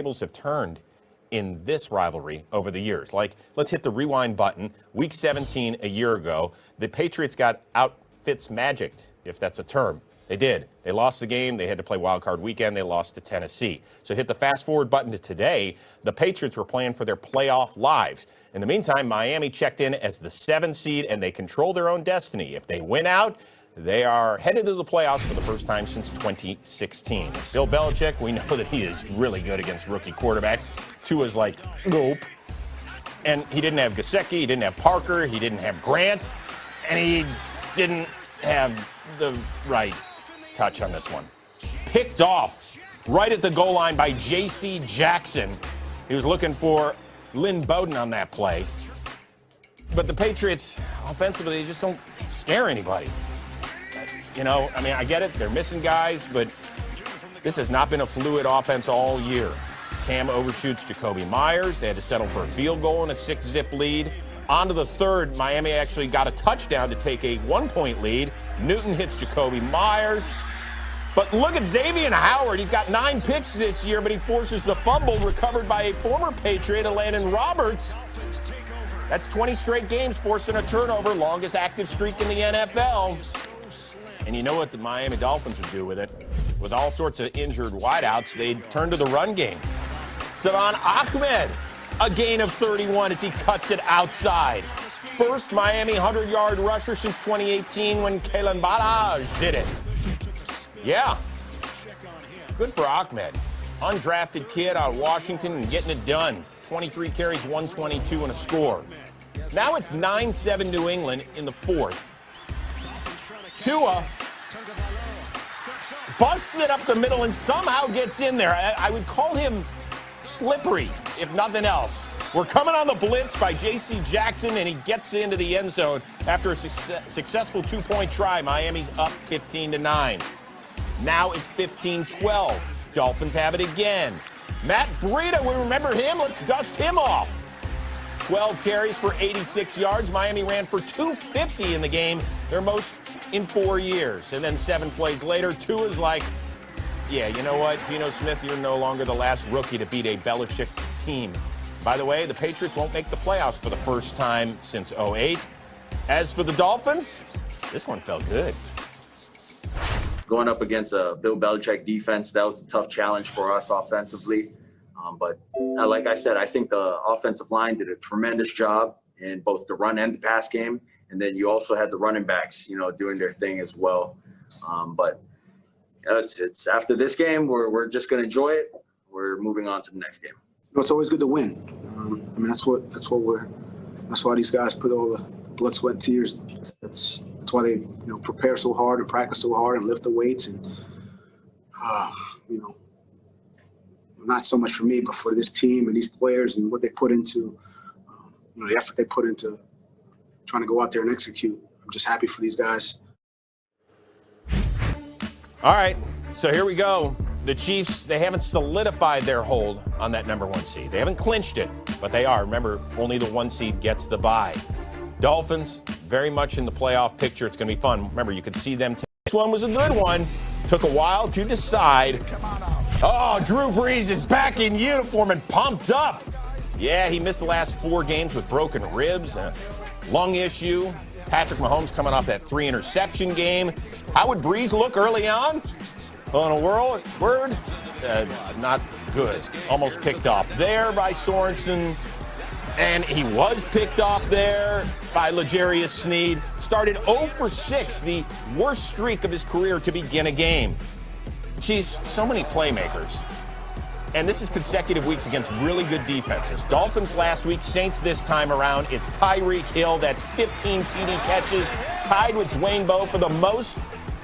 tables have turned in this rivalry over the years. Like, let's hit the rewind button. Week 17 a year ago, the Patriots got out-Fitz-magicked, if that's a term. They did. They lost the game. They had to play wild card weekend. They lost to Tennessee. So hit the fast-forward button to today. The Patriots were playing for their playoff lives. In the meantime, Miami checked in as the 7th seed, and they control their own destiny. If they win out, they are headed to the playoffs for the first time since 2016. Bill Belichick, we know that he is really good against rookie quarterbacks. Tua's like, nope. And he didn't have Gesicki, he didn't have Parker, he didn't have Grant, and he didn't have the right touch on this one. Picked off right at the goal line by J.C. Jackson. He was looking for Lynn Bowden on that play. But the Patriots, offensively, they just don't scare anybody. You know, I mean, I get it. They're missing guys, but this has not been a fluid offense all year. Cam overshoots Jacoby Myers. They had to settle for a field goal and a 6-zip lead. On to the third, Miami actually got a touchdown to take a 1-point lead. Newton hits Jacoby Myers. But look at Xavier Howard. He's got 9 picks this year, but he forces the fumble recovered by a former Patriot, Landon Roberts. That's 20 straight games forcing a turnover, longest active streak in the NFL. And you know what the Miami Dolphins would do with it? With all sorts of injured wideouts, they'd turn to the run game. Salvon Ahmed, a gain of 31 as he cuts it outside. First Miami 100-yard rusher since 2018 when Kalen Ballage did it. Yeah, good for Ahmed. Undrafted kid out of Washington and getting it done. 23 carries, 122 and a score. Now it's 9-7 New England in the fourth. Tua busts it up the middle and somehow gets in there. I would call him slippery, if nothing else. We're coming on the blitz by J.C. Jackson, and he gets into the end zone after a successful 2-point try. Miami's up 15-9. Now it's 15-12. Dolphins have it again. Matt Breida, we remember him. Let's dust him off. 12 carries for 86 yards. Miami ran for 250 in the game, their most in 4 years. And then 7 plays later, Tua's like, yeah, you know what, Geno Smith, you're no longer the last rookie to beat a Belichick team. By the way, the Patriots won't make the playoffs for the first time since 2008. As for the Dolphins, this one felt good. Going up against a Bill Belichick defense, that was a tough challenge for us offensively. But like I said, I think the offensive line did a tremendous job in both the run and the pass game. And then you also had the running backs, you know, doing their thing as well. But you know, it's after this game, we're just going to enjoy it. We're moving on to the next game. It's always good to win. I mean, that's why these guys put all the blood, sweat, and tears. That's why they, you know, prepare so hard and practice so hard and lift the weights and, you know, not so much for me, but for this team and these players and what they put into, you know, the effort they put into trying to go out there and execute. I'm just happy for these guys. All right, so here we go. The Chiefs, they haven't solidified their hold on that #1 seed. They haven't clinched it, but they are. Remember, only the 1 seed gets the bye. Dolphins, very much in the playoff picture. It's going to be fun. Remember, you could see them. This one was a good one. Took a while to decide. Oh, Drew Brees is back in uniform and pumped up. Yeah, he missed the last 4 games with broken ribs, a lung issue. Patrick Mahomes coming off that 3-interception game. How would Brees look early on? On a word, not good. Almost picked off there by Sorensen. And he was picked off there by L'Jarius Sneed. Started 0 for 6, the worst streak of his career to begin a game. Chiefs, so many playmakers. And this is consecutive weeks against really good defenses. Dolphins last week, Saints this time around. It's Tyreek Hill. That's 15 TD catches, tied with Dwayne Bowe for the most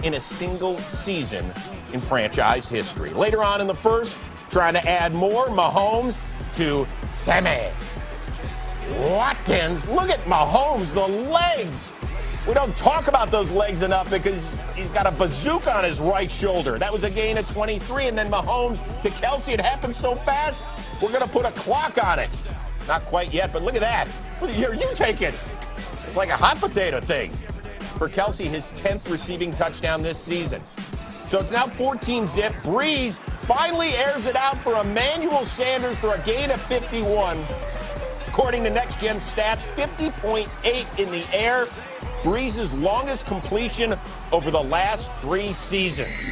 in a single season in franchise history. Later on in the first, trying to add more, Mahomes to Sammy Watkins. Look at Mahomes, the legs. We don't talk about those legs enough because he's got a bazooka on his right shoulder. That was a gain of 23, and then Mahomes to Kelsey. It happened so fast, we're going to put a clock on it. Not quite yet, but look at that. Here, you take it. It's like a hot potato thing. For Kelsey, his 10th receiving touchdown this season. So it's now 14-zip. Brees finally airs it out for Emmanuel Sanders for a gain of 51. According to Next Gen Stats, 50.8 in the air. Breeze's longest completion over the last 3 seasons.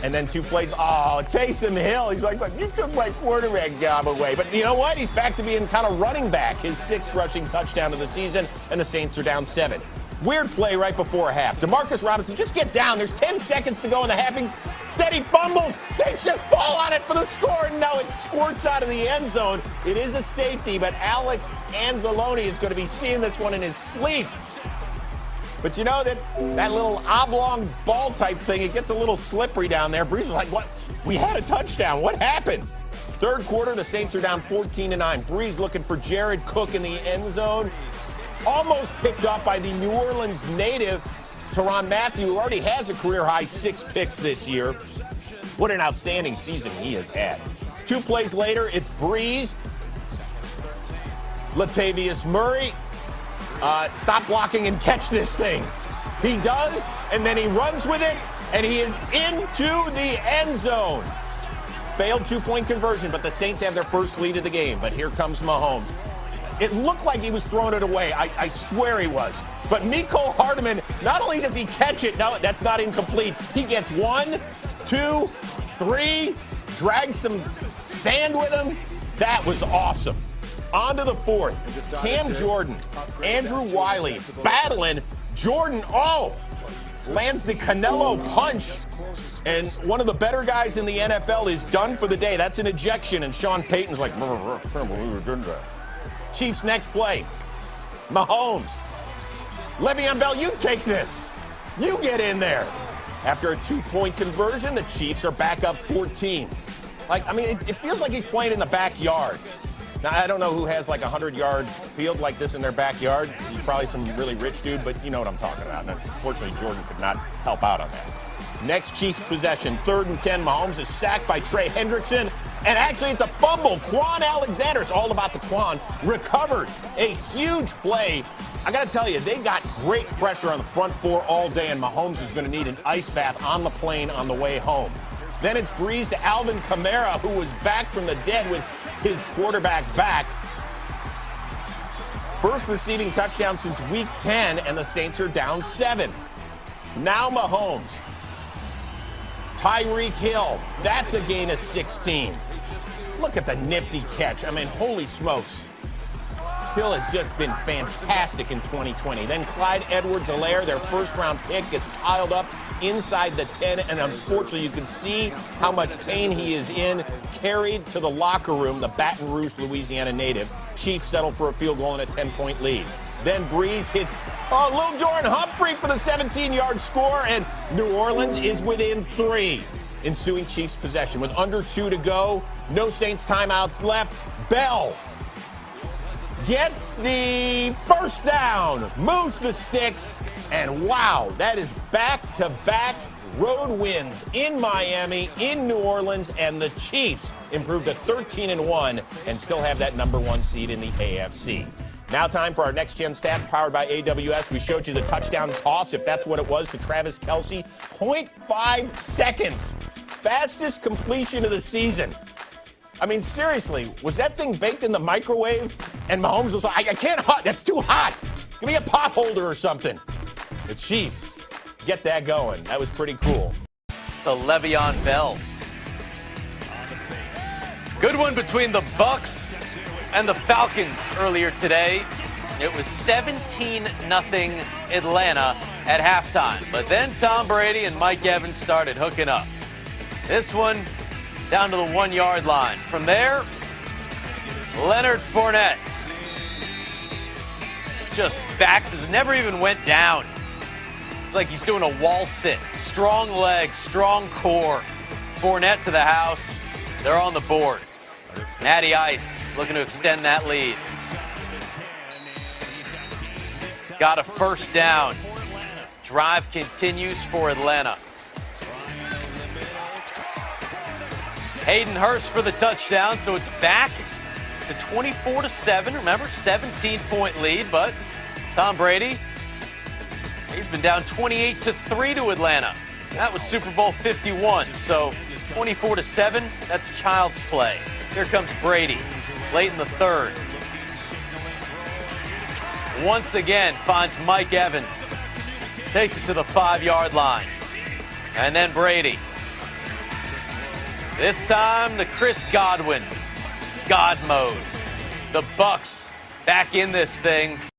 And then 2 plays. Oh, Taysom Hill. He's like, you took my quarterback job away. But you know what? He's back to being kind of running back. His 6th rushing touchdown of the season, and the Saints are down 7. Weird play right before half. Demarcus Robinson, just get down. There's 10 seconds to go in the half. Instead, he fumbles. Saints just fall on it for the score. And now it squirts out of the end zone. It is a safety, but Alex Anzalone is going to be seeing this one in his sleep. But you know that little oblong ball type thing, it gets a little slippery down there. Breeze was like, what? We had a touchdown. What happened? 3rd quarter, the Saints are down 14-9. Breeze looking for Jared Cook in the end zone. Almost picked up by the New Orleans native, Tyrann Mathieu, who already has a career-high 6 picks this year. What an outstanding season he has had. 2 plays later, it's Breeze. Latavius Murray. Stop blocking and catch this thing. He does, and then he runs with it, and he is into the end zone. Failed 2-point conversion, but the Saints have their first lead of the game. But here comes Mahomes. It looked like he was throwing it away. I swear he was. But Mecole Hardman, not only does he catch it, no, that's not incomplete. He gets 1, 2, 3, drags some sand with him. That was awesome. On to the 4th. Cam Jordan, Andrew Wiley battling. Jordan, lands the Canelo punch. And one of the better guys in the NFL is done for the day. That's an ejection. And Sean Payton's like, Chiefs next play. Mahomes. Le'Veon Bell, you take this. You get in there. After a 2-point conversion, the Chiefs are back up 14. It feels like he's playing in the backyard. Now, I don't know who has like a 100-yard field like this in their backyard. He's probably some really rich dude, but you know what I'm talking about. And unfortunately, Jordan could not help out on that. Next Chiefs possession, 3rd and 10. Mahomes is sacked by Trey Hendrickson. And actually, it's a fumble. Quan Alexander, it's all about the Quan, recovers. A huge play. I got to tell you, they got great pressure on the front 4 all day, and Mahomes is going to need an ice bath on the plane on the way home. Then it's Breeze to Alvin Kamara, who was back from the dead with his quarterback back. First receiving touchdown since week 10, and the Saints are down 7. Now Mahomes. Tyreek Hill, that's a gain of 16. Look at the nifty catch. Holy smokes. Hill has just been fantastic in 2020. Then Clyde Edwards-Helaire, their 1st-round pick, gets piled up inside the 10, and unfortunately you can see how much pain he is in, carried to the locker room, the Baton Rouge, Louisiana native. Chiefs settle for a field goal and a 10-point lead. Then Breeze hits Lil Jordan Humphrey for the 17-yard score, and New Orleans is within 3. Ensuing Chiefs possession with under 2 to go, no Saints timeouts left. Bell gets the 1st down, moves the sticks, and wow, that is back-to-back road wins in Miami, in New Orleans, and the Chiefs improved to 13-1 and still have that number 1 seed in the AFC. Now time for our Next Gen Stats powered by AWS. We showed you the touchdown toss, if that's what it was, to Travis Kelce. 0.5 seconds. Fastest completion of the season. Seriously, was that thing baked in the microwave? And Mahomes was like, I can't hot. That's too hot. Give me a pot holder or something. The Chiefs get that going. That was pretty cool. To Le'Veon Bell. Good one between the Bucs and the Falcons earlier today. It was 17-0 Atlanta at halftime. But then Tom Brady and Mike Evans started hooking up. This one down to the 1-yard line. From there, Leonard Fournette just backs, never even went down. It's like he's doing a wall sit. Strong legs, strong core. Fournette to the house. They're on the board. Natty Ice looking to extend that lead. Got a 1st down. Drive continues for Atlanta. Hayden Hurst for the touchdown, so it's back to 24-7. Remember, 17-point lead, but Tom Brady, he's been down 28-3 to Atlanta. That was Super Bowl 51, so 24-7, that's child's play. Here comes Brady, late in the third. Once again, finds Mike Evans. Takes it to the 5-yard line. And then Brady. This time to Chris Godwin. God mode. The Bucs back in this thing.